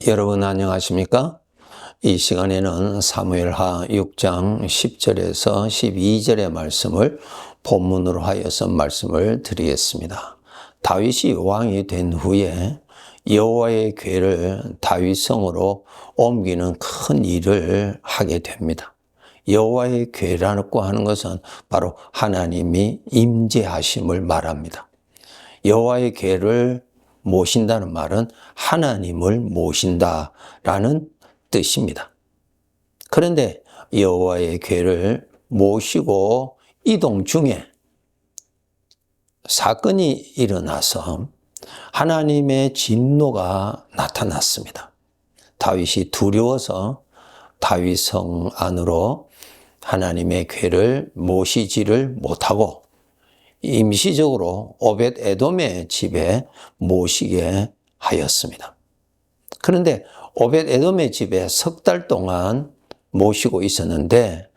여러분 안녕하십니까? 이 시간에는 사무엘하 6장 10절에서 12절의 말씀을 본문으로 하여서 말씀을 드리겠습니다. 다윗이 왕이 된 후에 여호와의 궤를 다윗성으로 옮기는 큰 일을 하게 됩니다. 여호와의 궤라고 하는 것은 바로 하나님이 임재하심을 말합니다. 여호와의 궤를 모신다는 말은 하나님을 모신다라는 뜻입니다. 그런데 여호와의 궤를 모시고 이동 중에 사건이 일어나서 하나님의 진노가 나타났습니다. 다윗이 두려워서 다윗성 안으로 하나님의 궤를 모시지를 못하고 임시적으로 오벳 에돔의 집에 모시게 하였습니다. 그런데 오벳 에돔의 집에 석 달 동안 모시고 있었는데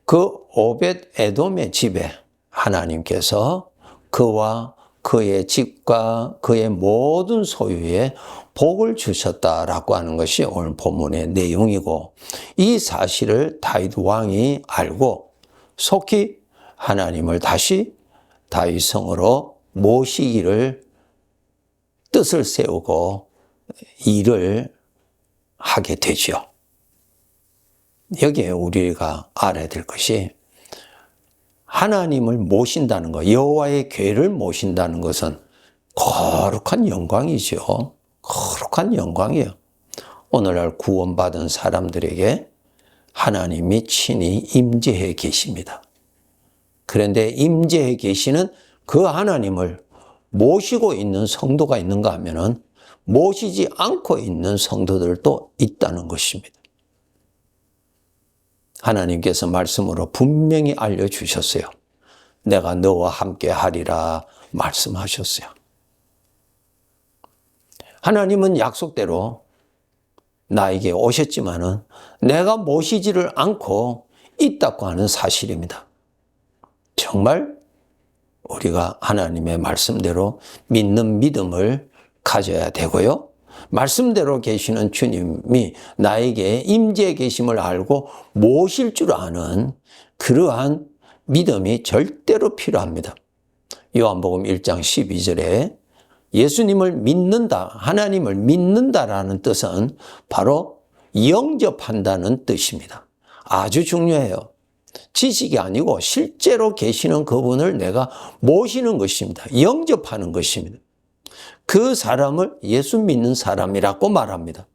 그 오벳 에돔의 집에 하나님께서 그와 그의 집과 그의 모든 소유에 복을 주셨다라고 하는 것이 오늘 본문의 내용이고, 이 사실을 다윗 왕이 알고 속히 하나님을 다시 다윗성으로 모시기를 뜻을 세우고 일을 하게 되죠. 여기에 우리가 알아야 될 것이, 하나님을 모신다는 것, 여호와의 궤를 모신다는 것은 거룩한 영광이죠. 거룩한 영광이에요. 오늘날 구원받은 사람들에게 하나님이 친히 임재해 계십니다. 그런데 임재해 계시는 그 하나님을 모시고 있는 성도가 있는가 하면은 모시지 않고 있는 성도들도 있다는 것입니다. 하나님께서 말씀으로 분명히 알려주셨어요. 내가 너와 함께 하리라 말씀하셨어요. 하나님은 약속대로 나에게 오셨지만은 내가 모시지를 않고 있다고 하는 사실입니다. 정말 우리가 하나님의 말씀대로 믿는 믿음을 가져야 되고요. 말씀대로 계시는 주님이 나에게 임재해 계심을 알고 모실 줄 아는 그러한 믿음이 절대로 필요합니다. 요한복음 1장 12절에 예수님을 믿는다, 하나님을 믿는다라는 뜻은 바로 영접한다는 뜻입니다. 아주 중요해요. 지식이 아니고 실제로 계시는 그분을 내가 모시는 것입니다. 영접하는 것입니다. 그 사람을 예수 믿는 사람이라고 말합니다.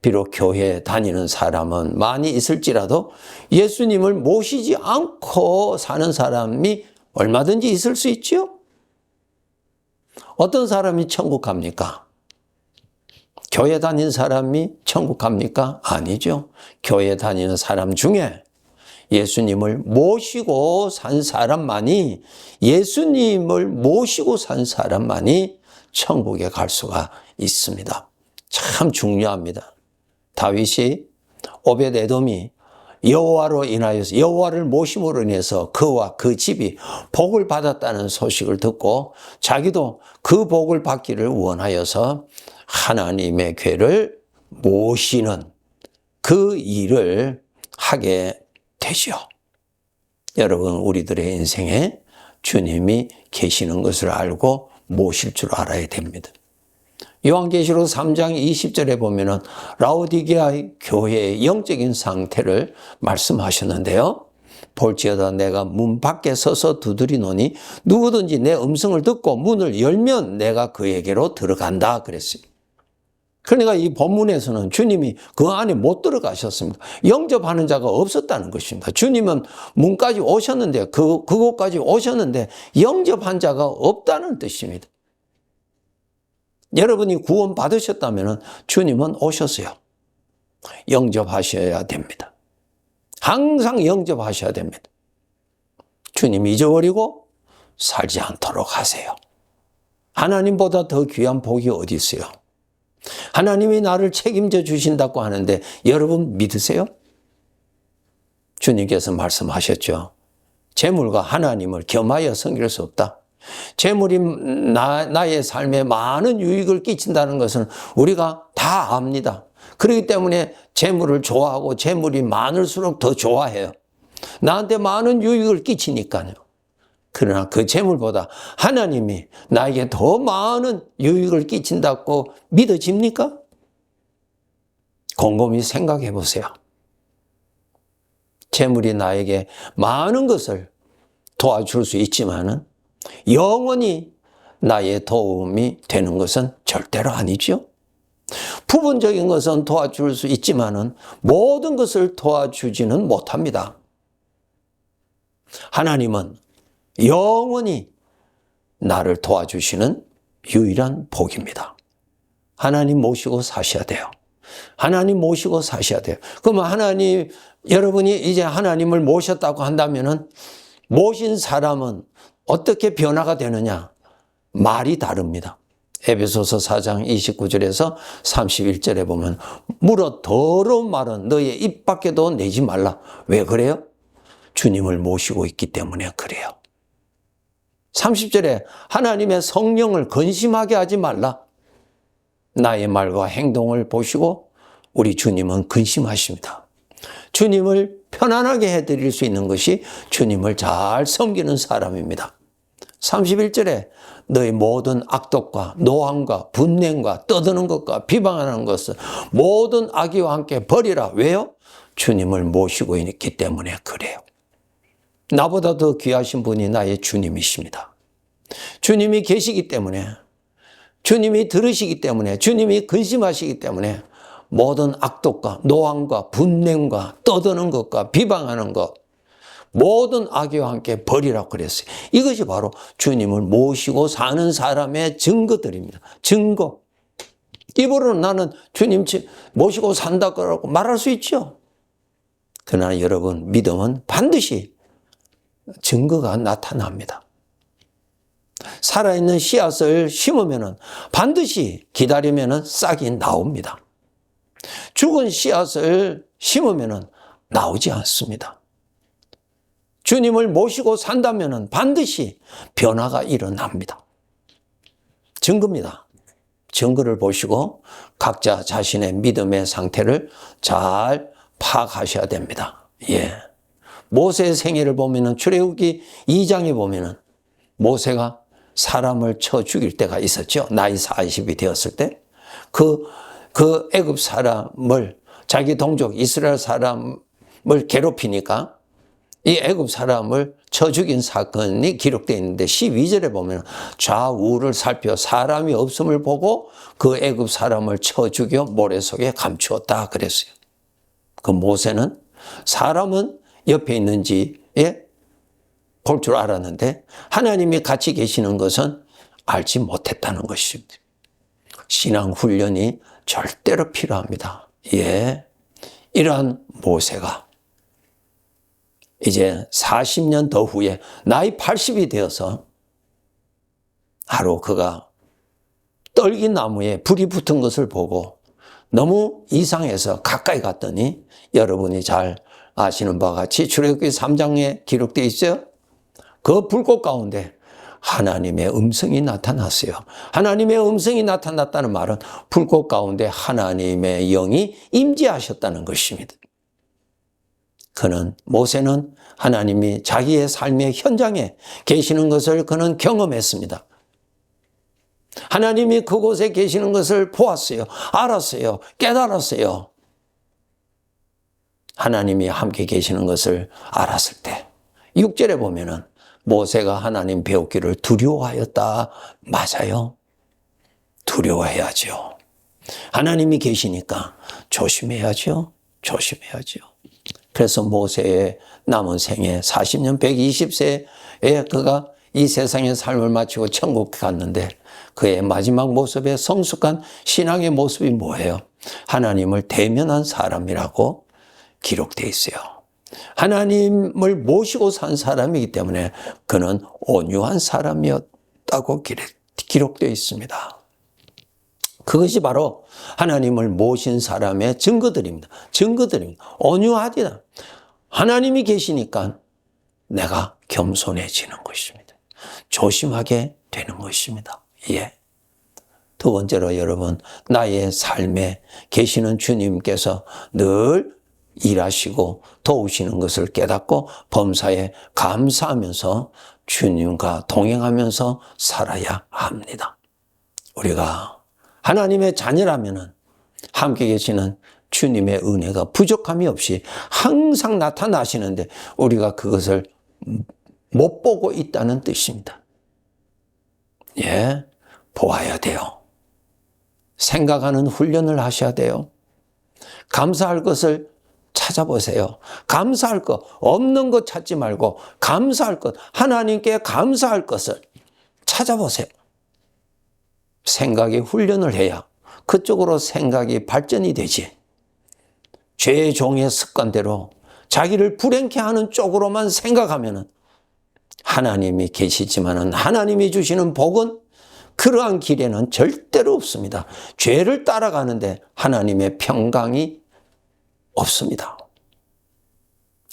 비록 교회에 다니는 사람은 많이 있을지라도 예수님을 모시지 않고 사는 사람이 얼마든지 있을 수 있죠. 어떤 사람이 천국 갑니까? 교회 다니는 사람이 천국 갑니까? 아니죠. 교회 다니는 사람 중에 예수님을 모시고 산 사람만이, 예수님을 모시고 산 사람만이 천국에 갈 수가 있습니다. 참 중요합니다. 다윗이 오벳 에돔이 여호와로 인하여서, 여호와를 모심으로 인해서 그와 그 집이 복을 받았다는 소식을 듣고 자기도 그 복을 받기를 원하여서 하나님의 궤를 모시는 그 일을 하게 되죠. 여러분, 우리들의 인생에 주님이 계시는 것을 알고 모실 줄 알아야 됩니다. 요한계시록 3장 20절에 보면은 라오디게아의 교회의 영적인 상태를 말씀하셨는데요. 볼지어다 내가 문 밖에 서서 두드리노니 누구든지 내 음성을 듣고 문을 열면 내가 그에게로 들어간다 그랬어요. 그러니까 이 본문에서는 주님이 그 안에 못 들어가셨습니다. 영접하는 자가 없었다는 것입니다. 주님은 문까지 오셨는데, 그곳까지 오셨는데 영접한 자가 없다는 뜻입니다. 여러분이 구원 받으셨다면 주님은 오셨어요. 영접하셔야 됩니다. 항상 영접하셔야 됩니다. 주님 잊어버리고 살지 않도록 하세요. 하나님보다 더 귀한 복이 어디 있어요? 하나님이 나를 책임져 주신다고 하는데 여러분 믿으세요? 주님께서 말씀하셨죠. 재물과 하나님을 겸하여 섬길 수 없다. 재물이 나의 삶에 많은 유익을 끼친다는 것은 우리가 다 압니다. 그렇기 때문에 재물을 좋아하고 재물이 많을수록 더 좋아해요. 나한테 많은 유익을 끼치니까요. 그러나 그 재물보다 하나님이 나에게 더 많은 유익을 끼친다고 믿어집니까? 곰곰이 생각해 보세요. 재물이 나에게 많은 것을 도와줄 수 있지만은 영원히 나의 도움이 되는 것은 절대로 아니죠. 부분적인 것은 도와줄 수 있지만은 모든 것을 도와주지는 못합니다. 하나님은 영원히 나를 도와주시는 유일한 복입니다. 하나님 모시고 사셔야 돼요. 하나님 모시고 사셔야 돼요. 그러면 하나님, 여러분이 이제 하나님을 모셨다고 한다면은 모신 사람은 어떻게 변화가 되느냐? 말이 다릅니다. 에베소서 4장 29절에서 31절에 보면 물어 더러운 말은 너의 입 밖에도 내지 말라. 왜 그래요? 주님을 모시고 있기 때문에 그래요. 30절에 하나님의 성령을 근심하게 하지 말라. 나의 말과 행동을 보시고 우리 주님은 근심하십니다. 주님을 편안하게 해드릴 수 있는 것이 주님을 잘 섬기는 사람입니다. 31절에 너의 모든 악독과 노함과 분냉과 떠드는 것과 비방하는 것을 모든 악의와 함께 버리라. 왜요? 주님을 모시고 있기 때문에 그래요. 나보다 더 귀하신 분이 나의 주님이십니다. 주님이 계시기 때문에, 주님이 들으시기 때문에, 주님이 근심하시기 때문에 모든 악독과 노함과 분냉과 떠드는 것과 비방하는 것, 모든 악의와 함께 버리라고 그랬어요. 이것이 바로 주님을 모시고 사는 사람의 증거들입니다. 증거. 입으로는 나는 주님 모시고 산다고 말할 수 있죠. 그러나 여러분, 믿음은 반드시 증거가 나타납니다. 살아있는 씨앗을 심으면 반드시 기다리면 싹이 나옵니다. 죽은 씨앗을 심으면 나오지 않습니다. 주님을 모시고 산다면 반드시 변화가 일어납니다. 증거입니다. 증거를 보시고 각자 자신의 믿음의 상태를 잘 파악하셔야 됩니다. 예. 모세의 생애를 보면은 출애굽기 2장에 보면은 모세가 사람을 쳐 죽일 때가 있었죠. 나이 40이 되었을 때. 그 애굽 사람을, 자기 동족 이스라엘 사람을 괴롭히니까 이 애굽 사람을 쳐 죽인 사건이 기록되어 있는데 12절에 보면 좌우를 살펴 사람이 없음을 보고 그 애굽 사람을 쳐 죽여 모래 속에 감추었다 그랬어요. 그 모세는 사람은 옆에 있는지에 볼 줄 알았는데 하나님이 같이 계시는 것은 알지 못했다는 것입니다. 신앙 훈련이 절대로 필요합니다. 예. 이러한 모세가 이제 40년 더 후에 나이 80이 되어서 하루 그가 떨기나무에 불이 붙은 것을 보고 너무 이상해서 가까이 갔더니 여러분이 잘 아시는 바와 같이 출애굽기 3장에 기록되어 있어요. 그 불꽃 가운데 하나님의 음성이 나타났어요. 하나님의 음성이 나타났다는 말은 불꽃 가운데 하나님의 영이 임재하셨다는 것입니다. 모세는 하나님이 자기의 삶의 현장에 계시는 것을 그는 경험했습니다. 하나님이 그곳에 계시는 것을 보았어요. 알았어요. 깨달았어요. 하나님이 함께 계시는 것을 알았을 때 6절에 보면은 모세가 하나님 배우기를 두려워하였다. 맞아요. 두려워해야죠. 하나님이 계시니까 조심해야죠. 조심해야죠. 그래서 모세의 남은 생애 40년 120세에 그가 이 세상의 삶을 마치고 천국 갔는데 그의 마지막 모습의 성숙한 신앙의 모습이 뭐예요? 하나님을 대면한 사람이라고 기록되어 있어요. 하나님을 모시고 산 사람이기 때문에 그는 온유한 사람이었다고 기록되어 있습니다. 그것이 바로 하나님을 모신 사람의 증거들입니다. 증거들입니다. 온유하디다. 하나님이 계시니까 내가 겸손해지는 것입니다. 조심하게 되는 것입니다. 예. 두 번째로 여러분, 나의 삶에 계시는 주님께서 늘 일하시고 도우시는 것을 깨닫고 범사에 감사하면서 주님과 동행하면서 살아야 합니다. 우리가 하나님의 자녀라면은 함께 계시는 주님의 은혜가 부족함이 없이 항상 나타나시는데 우리가 그것을 못 보고 있다는 뜻입니다. 예, 보아야 돼요. 생각하는 훈련을 하셔야 돼요. 감사할 것을 찾아보세요. 감사할 것, 없는 것 찾지 말고 감사할 것, 하나님께 감사할 것을 찾아보세요. 생각에 훈련을 해야 그쪽으로 생각이 발전이 되지. 죄의 종의 습관대로 자기를 불행케 하는 쪽으로만 생각하면은 하나님이 계시지만은 하나님이 주시는 복은 그러한 길에는 절대로 없습니다. 죄를 따라가는데 하나님의 평강이 없습니다.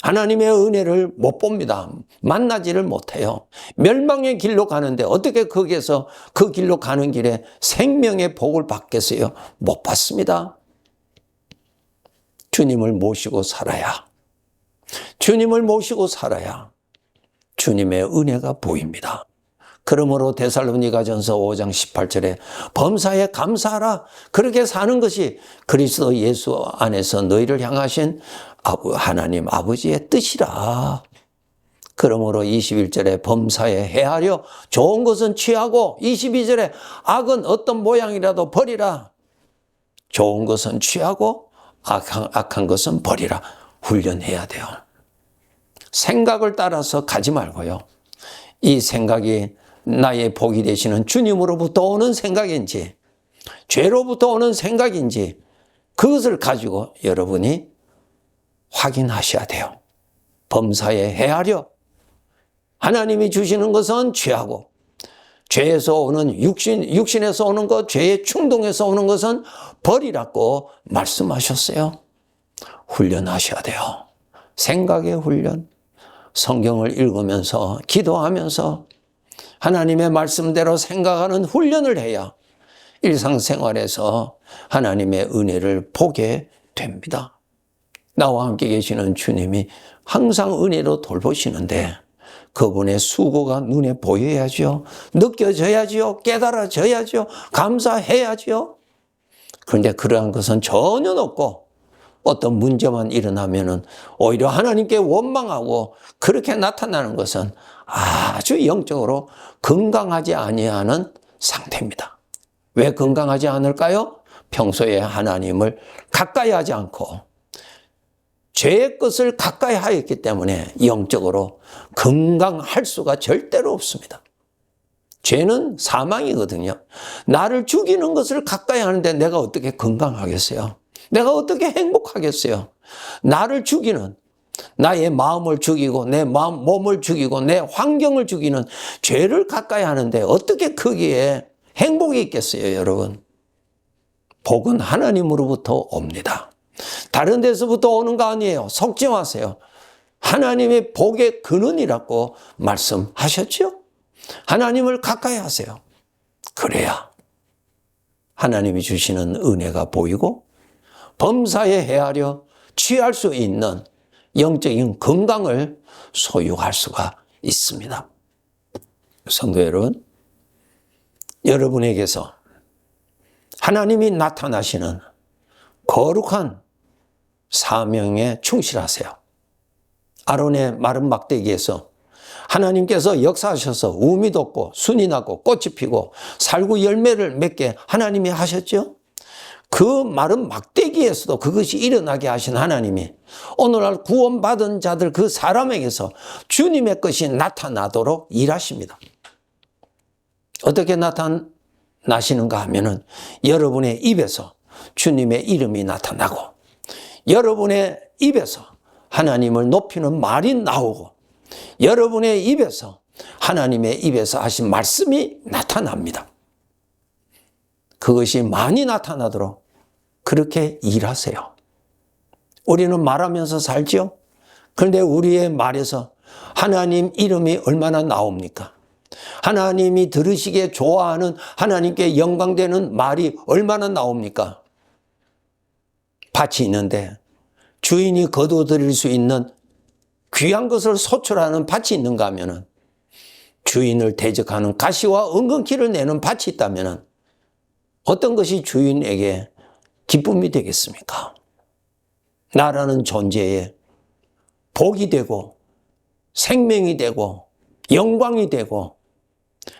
하나님의 은혜를 못 봅니다. 만나지를 못해요. 멸망의 길로 가는데 어떻게 거기에서 그 길로 가는 길에 생명의 복을 받겠어요? 못 받습니다. 주님을 모시고 살아야, 주님을 모시고 살아야 주님의 은혜가 보입니다. 그러므로 데살로니가전서 5장 18절에 범사에 감사하라. 그렇게 사는 것이 그리스도 예수 안에서 너희를 향하신 하나님 아버지의 뜻이라. 그러므로 21절에 범사에 헤아려 좋은 것은 취하고 22절에 악은 어떤 모양이라도 버리라. 좋은 것은 취하고 악한 것은 버리라. 훈련해야 돼요. 생각을 따라서 가지 말고요. 이 생각이 나의 복이 되시는 주님으로부터 오는 생각인지 죄로부터 오는 생각인지 그것을 가지고 여러분이 확인하셔야 돼요. 범사에 헤아려 하나님이 주시는 것은 취하고 죄에서 오는 육신에서 오는 것, 죄의 충동에서 오는 것은 버리라고 말씀하셨어요. 훈련하셔야 돼요. 생각의 훈련, 성경을 읽으면서 기도하면서 하나님의 말씀대로 생각하는 훈련을 해야 일상생활에서 하나님의 은혜를 보게 됩니다. 나와 함께 계시는 주님이 항상 은혜로 돌보시는데 그분의 수고가 눈에 보여야죠. 느껴져야죠. 깨달아져야죠. 감사해야죠. 그런데 그러한 것은 전혀 없고 어떤 문제만 일어나면은 오히려 하나님께 원망하고 그렇게 나타나는 것은 아주 영적으로 건강하지 아니하는 상태입니다. 왜 건강하지 않을까요? 평소에 하나님을 가까이 하지 않고 죄의 것을 가까이 하였기 때문에 영적으로 건강할 수가 절대로 없습니다. 죄는 사망이거든요. 나를 죽이는 것을 가까이 하는데 내가 어떻게 건강하겠어요? 내가 어떻게 행복하겠어요? 나를 죽이는, 나의 마음을 죽이고 내 몸을 죽이고 내 환경을 죽이는 죄를 가까이 하는데 어떻게 거기에 행복이 있겠어요, 여러분? 복은 하나님으로부터 옵니다. 다른 데서부터 오는 거 아니에요. 속지 마세요. 하나님의 복의 근원이라고 말씀하셨죠? 하나님을 가까이 하세요. 그래야 하나님이 주시는 은혜가 보이고 범사에 헤아려 취할 수 있는 영적인 건강을 소유할 수가 있습니다. 성도 여러분, 여러분에게서 하나님이 나타나시는 거룩한 사명에 충실하세요. 아론의 마른 막대기에서 하나님께서 역사하셔서 우미 돋고 순이 나고 꽃이 피고 살구 열매를 맺게 하나님이 하셨죠. 그 마른 막대기에서도 그것이 일어나게 하신 하나님이 오늘날 구원받은 자들 그 사람에게서 주님의 것이 나타나도록 일하십니다. 어떻게 나타나시는가 하면은 여러분의 입에서 주님의 이름이 나타나고 여러분의 입에서 하나님을 높이는 말이 나오고 여러분의 입에서 하나님의 입에서 하신 말씀이 나타납니다. 그것이 많이 나타나도록 그렇게 일하세요. 우리는 말하면서 살죠? 그런데 우리의 말에서 하나님 이름이 얼마나 나옵니까? 하나님이 들으시기에 좋아하는, 하나님께 영광되는 말이 얼마나 나옵니까? 밭이 있는데 주인이 거두어들일 수 있는 귀한 것을 소출하는 밭이 있는가 하면은, 주인을 대적하는 가시와 은근키를 내는 밭이 있다면은 어떤 것이 주인에게 기쁨이 되겠습니까? 나라는 존재에 복이 되고 생명이 되고 영광이 되고,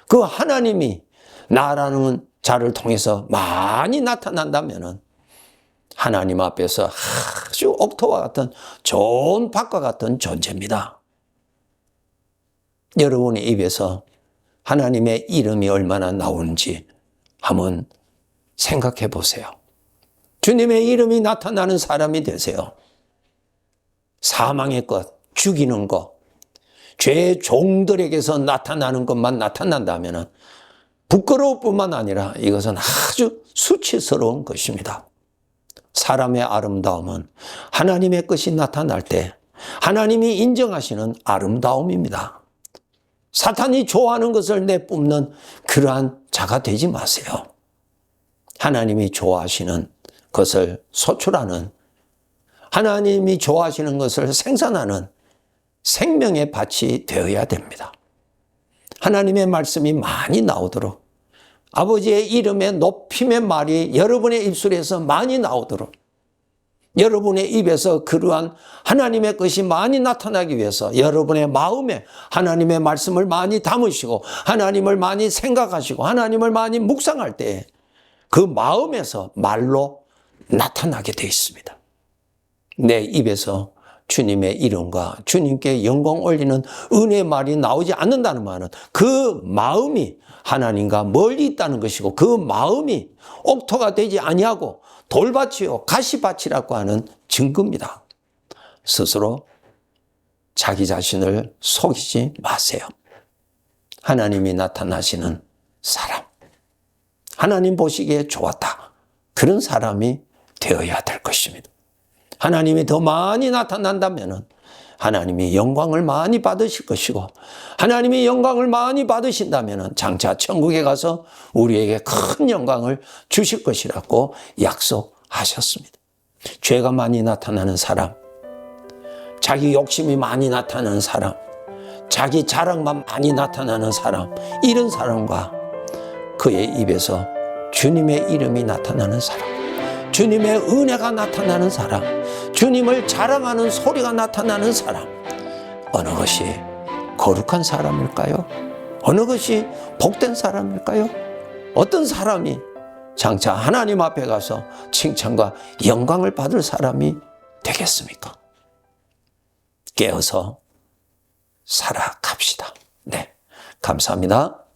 그 하나님이 나라는 자를 통해서 많이 나타난다면은 하나님 앞에서 아주 옥토와 같은 좋은 밭과 같은 존재입니다. 여러분의 입에서 하나님의 이름이 얼마나 나오는지 한번 생각해 보세요. 주님의 이름이 나타나는 사람이 되세요. 사망의 것, 죽이는 것, 죄의 종들에게서 나타나는 것만 나타난다면 부끄러울 뿐만 아니라 이것은 아주 수치스러운 것입니다. 사람의 아름다움은 하나님의 것이 나타날 때 하나님이 인정하시는 아름다움입니다. 사탄이 좋아하는 것을 내뿜는 그러한 자가 되지 마세요. 하나님이 좋아하시는 것을 소출하는, 하나님이 좋아하시는 것을 생산하는 생명의 밭이 되어야 됩니다. 하나님의 말씀이 많이 나오도록, 아버지의 이름의 높임의 말이 여러분의 입술에서 많이 나오도록, 여러분의 입에서 그러한 하나님의 것이 많이 나타나기 위해서 여러분의 마음에 하나님의 말씀을 많이 담으시고 하나님을 많이 생각하시고 하나님을 많이 묵상할 때 그 마음에서 말로 나타나게 되어 있습니다. 내 입에서 주님의 이름과 주님께 영광 올리는 은혜의 말이 나오지 않는다는 말은 그 마음이 하나님과 멀리 있다는 것이고, 그 마음이 옥토가 되지 아니하고 돌밭이요 가시밭이라고 하는 증거입니다. 스스로 자기 자신을 속이지 마세요. 하나님이 나타나시는 사람, 하나님 보시기에 좋았다, 그런 사람이 되어야 될 것입니다. 하나님이 더 많이 나타난다면 하나님이 영광을 많이 받으실 것이고, 하나님이 영광을 많이 받으신다면 장차 천국에 가서 우리에게 큰 영광을 주실 것이라고 약속하셨습니다. 죄가 많이 나타나는 사람, 자기 욕심이 많이 나타나는 사람, 자기 자랑만 많이 나타나는 사람, 이런 사람과 그의 입에서 주님의 이름이 나타나는 사람, 주님의 은혜가 나타나는 사람, 주님을 자랑하는 소리가 나타나는 사람, 어느 것이 거룩한 사람일까요? 어느 것이 복된 사람일까요? 어떤 사람이 장차 하나님 앞에 가서 칭찬과 영광을 받을 사람이 되겠습니까? 깨어서 살아갑시다. 네, 감사합니다.